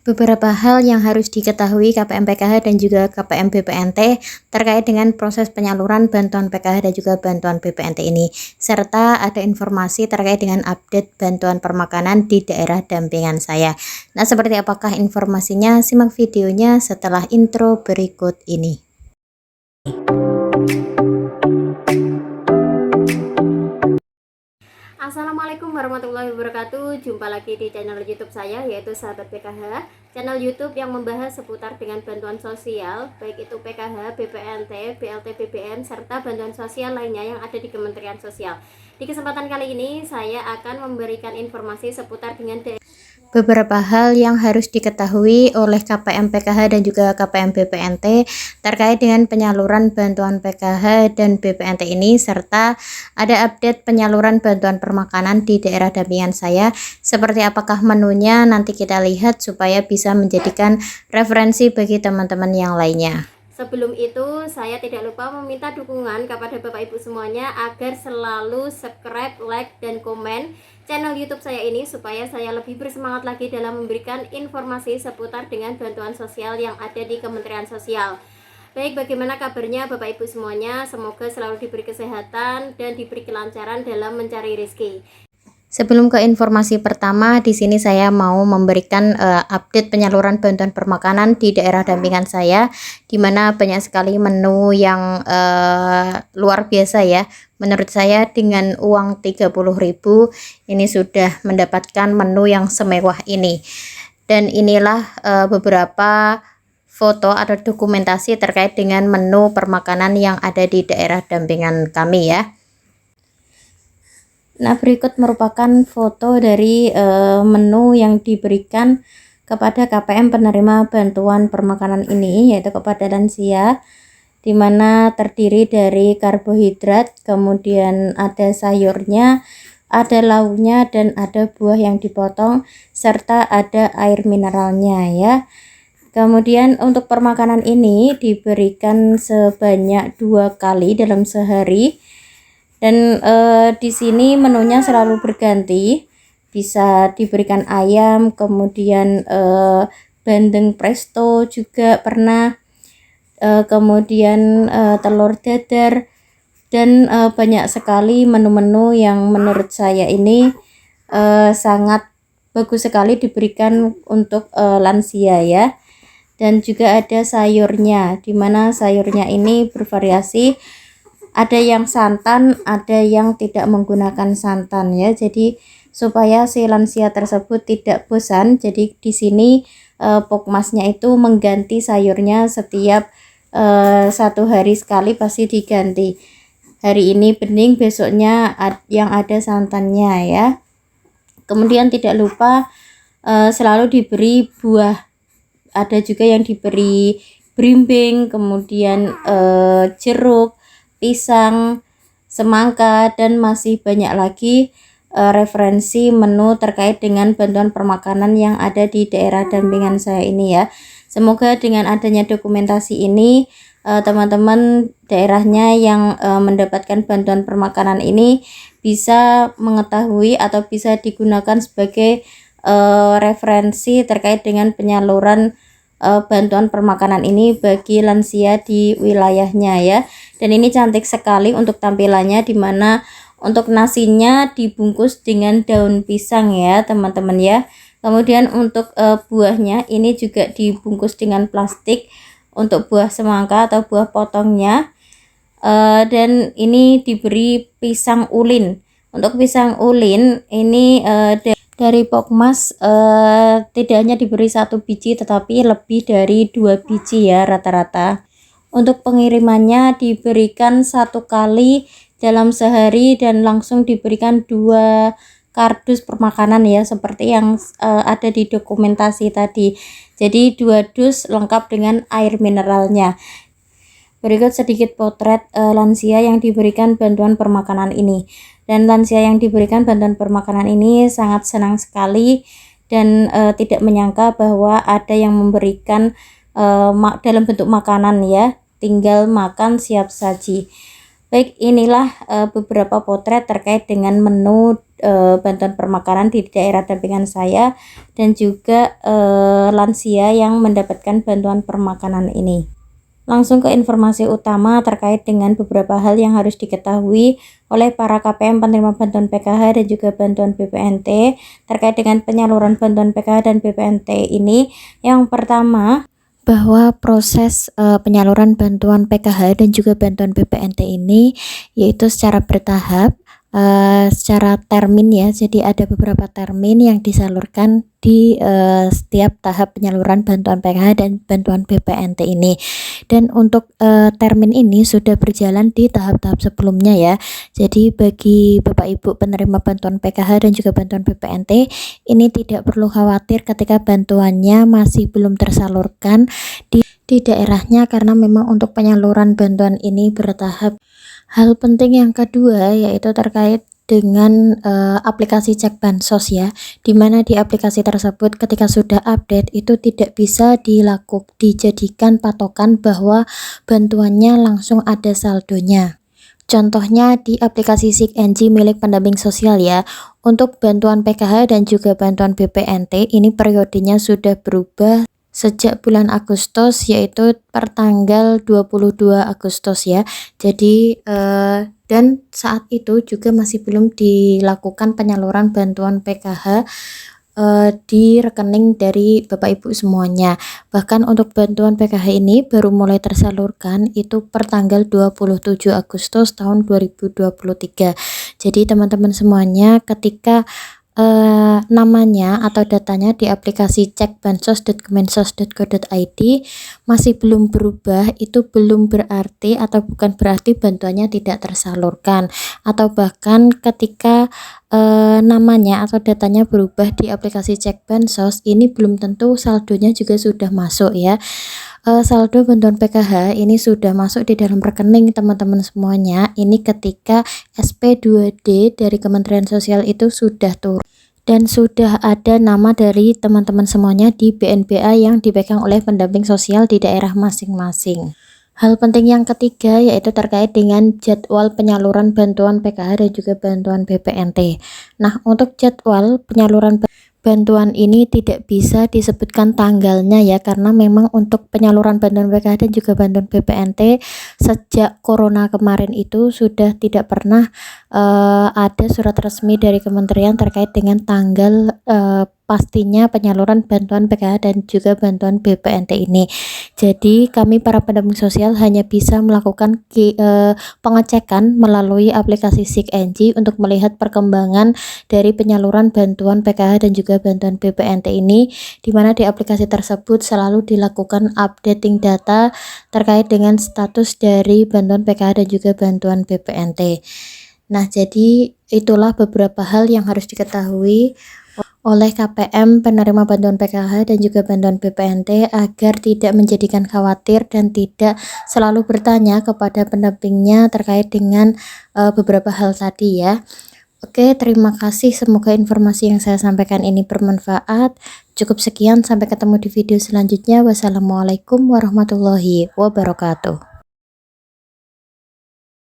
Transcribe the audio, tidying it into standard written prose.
Beberapa hal yang harus diketahui KPM PKH dan juga KPM BPNT terkait dengan proses penyaluran bantuan PKH dan juga bantuan BPNT ini, serta ada informasi terkait dengan update bantuan permakanan di daerah dampingan saya. Nah, seperti apakah informasinya? Simak videonya setelah intro berikut ini. Assalamualaikum warahmatullahi wabarakatuh. Jumpa lagi di channel YouTube saya, yaitu Sahabat PKH, channel YouTube yang membahas seputar dengan bantuan sosial, baik itu PKH, BPNT, BLT BBM, serta bantuan sosial lainnya yang ada di Kementerian Sosial. Di kesempatan kali ini saya akan memberikan informasi seputar dengan Beberapa hal yang harus diketahui oleh KPM PKH dan juga KPM BPNT terkait dengan penyaluran bantuan PKH dan BPNT ini, serta ada update penyaluran bantuan permakanan di daerah dampingan saya. Seperti apakah menunya, nanti kita lihat supaya bisa menjadikan referensi bagi teman-teman yang lainnya. Sebelum itu, saya tidak lupa meminta dukungan kepada Bapak Ibu semuanya agar selalu subscribe, like, dan komen channel YouTube saya ini supaya saya lebih bersemangat lagi dalam memberikan informasi seputar dengan bantuan sosial yang ada di Kementerian Sosial. Baik, bagaimana kabarnya Bapak Ibu semuanya? Semoga selalu diberi kesehatan dan diberi kelancaran dalam mencari rezeki. Sebelum ke informasi pertama, di sini saya mau memberikan update penyaluran bantuan permakanan di daerah dampingan saya, di mana banyak sekali menu yang luar biasa ya. Menurut saya dengan uang 30.000 ini sudah mendapatkan menu yang semewah ini. Dan inilah beberapa foto atau dokumentasi terkait dengan menu permakanan yang ada di daerah dampingan kami ya. Nah, berikut merupakan foto dari menu yang diberikan kepada KPM penerima bantuan permakanan ini, yaitu kepada lansia, di mana terdiri dari karbohidrat, kemudian ada sayurnya, ada lauknya, dan ada buah yang dipotong, serta ada air mineralnya ya. Kemudian untuk permakanan ini diberikan sebanyak 2 kali dalam sehari. Dan di sini menunya selalu berganti, bisa diberikan ayam, kemudian bandeng presto juga pernah, kemudian telur dadar, dan banyak sekali menu-menu yang menurut saya ini sangat bagus sekali diberikan untuk lansia ya. Dan juga ada sayurnya, dimana sayurnya ini bervariasi. Ada yang santan, ada yang tidak menggunakan santan ya. Jadi supaya si lansia tersebut tidak bosan, jadi di sini Pokmasnya itu mengganti sayurnya setiap 1 hari sekali pasti diganti. Hari ini bening, besoknya yang ada santannya ya. Kemudian tidak lupa selalu diberi buah. Ada juga yang diberi berimbing, kemudian jeruk, pisang, semangka, dan masih banyak lagi referensi menu terkait dengan bantuan permakanan yang ada di daerah dampingan saya ini ya. Semoga dengan adanya dokumentasi ini teman-teman daerahnya yang mendapatkan bantuan permakanan ini bisa mengetahui atau bisa digunakan sebagai referensi terkait dengan penyaluran bantuan permakanan ini bagi lansia di wilayahnya ya. Dan ini cantik sekali untuk tampilannya, dimana untuk nasinya dibungkus dengan daun pisang ya teman-teman ya. Kemudian untuk buahnya ini juga dibungkus dengan plastik untuk buah semangka atau buah potongnya. Dan ini diberi pisang ulin. Untuk pisang ulin ini dari Pokmas tidak hanya diberi 1 biji tetapi lebih dari 2 biji ya rata-rata. Untuk pengirimannya diberikan 1 kali dalam sehari dan langsung diberikan 2 kardus permakanan ya, seperti yang ada di dokumentasi tadi. Jadi 2 dus lengkap dengan air mineralnya. Berikut sedikit potret lansia yang diberikan bantuan permakanan ini. Dan lansia yang diberikan bantuan permakanan ini sangat senang sekali dan tidak menyangka bahwa ada yang memberikan dalam bentuk makanan ya, tinggal makan siap saji. Baik, inilah beberapa potret terkait dengan menu bantuan permakanan di daerah dampingan saya dan juga lansia yang mendapatkan bantuan permakanan ini. Langsung ke informasi utama terkait dengan beberapa hal yang harus diketahui oleh para KPM penerima bantuan PKH dan juga bantuan BPNT terkait dengan penyaluran bantuan PKH dan BPNT ini. Yang pertama, bahwa proses penyaluran bantuan PKH dan juga bantuan BPNT ini yaitu secara bertahap, secara termin ya. Jadi ada beberapa termin yang disalurkan di setiap tahap penyaluran bantuan PKH dan bantuan BPNT ini. Dan untuk termin ini sudah berjalan di tahap-tahap sebelumnya ya. Jadi bagi Bapak Ibu penerima bantuan PKH dan juga bantuan BPNT ini tidak perlu khawatir ketika bantuannya masih belum tersalurkan di daerahnya, karena memang untuk penyaluran bantuan ini bertahap. Hal penting yang kedua yaitu terkait dengan aplikasi cek bansos ya, dimana di aplikasi tersebut ketika sudah update itu tidak bisa dijadikan patokan bahwa bantuannya langsung ada saldonya. Contohnya di aplikasi SIG-NG milik pendamping sosial ya. Untuk bantuan PKH dan juga bantuan BPNT ini periodenya sudah berubah sejak bulan Agustus, yaitu per tanggal 22 Agustus ya. Jadi dan saat itu juga masih belum dilakukan penyaluran bantuan PKH di rekening dari Bapak Ibu semuanya. Bahkan untuk bantuan PKH ini baru mulai tersalurkan itu per tanggal 27 Agustus tahun 2023. Jadi teman-teman semuanya ketika namanya atau datanya di aplikasi cek bansos.kemensos.go.id masih belum berubah, itu belum berarti atau bukan berarti bantuannya tidak tersalurkan, atau bahkan ketika namanya atau datanya berubah di aplikasi cek bansos ini belum tentu saldonya juga sudah masuk ya. Saldo bantuan PKH ini sudah masuk di dalam rekening teman-teman semuanya ini ketika SP2D dari Kementerian Sosial itu sudah turun dan sudah ada nama dari teman-teman semuanya di BNPA yang dipegang oleh pendamping sosial di daerah masing-masing. Hal penting yang ketiga yaitu terkait dengan jadwal penyaluran bantuan PKH dan juga bantuan BPNT. Nah, untuk jadwal penyaluran bantuan ini tidak bisa disebutkan tanggalnya ya, karena memang untuk penyaluran bantuan PKH dan juga bantuan BPNT sejak corona kemarin itu sudah tidak pernah ada surat resmi dari kementerian terkait dengan tanggal pastinya penyaluran bantuan PKH dan juga bantuan BPNT ini. Jadi kami para pendamping sosial hanya bisa melakukan pengecekan melalui aplikasi SIG-NG untuk melihat perkembangan dari penyaluran bantuan PKH dan juga bantuan BPNT ini, di mana di aplikasi tersebut selalu dilakukan updating data terkait dengan status dari bantuan PKH dan juga bantuan BPNT. Nah, jadi itulah beberapa hal yang harus diketahui oleh KPM penerima bantuan PKH dan juga bantuan BPNT agar tidak menjadikan khawatir dan tidak selalu bertanya kepada pendampingnya terkait dengan beberapa hal tadi ya. Oke, terima kasih. Semoga informasi yang saya sampaikan ini bermanfaat. Cukup sekian, sampai ketemu di video selanjutnya. Wassalamualaikum warahmatullahi wabarakatuh.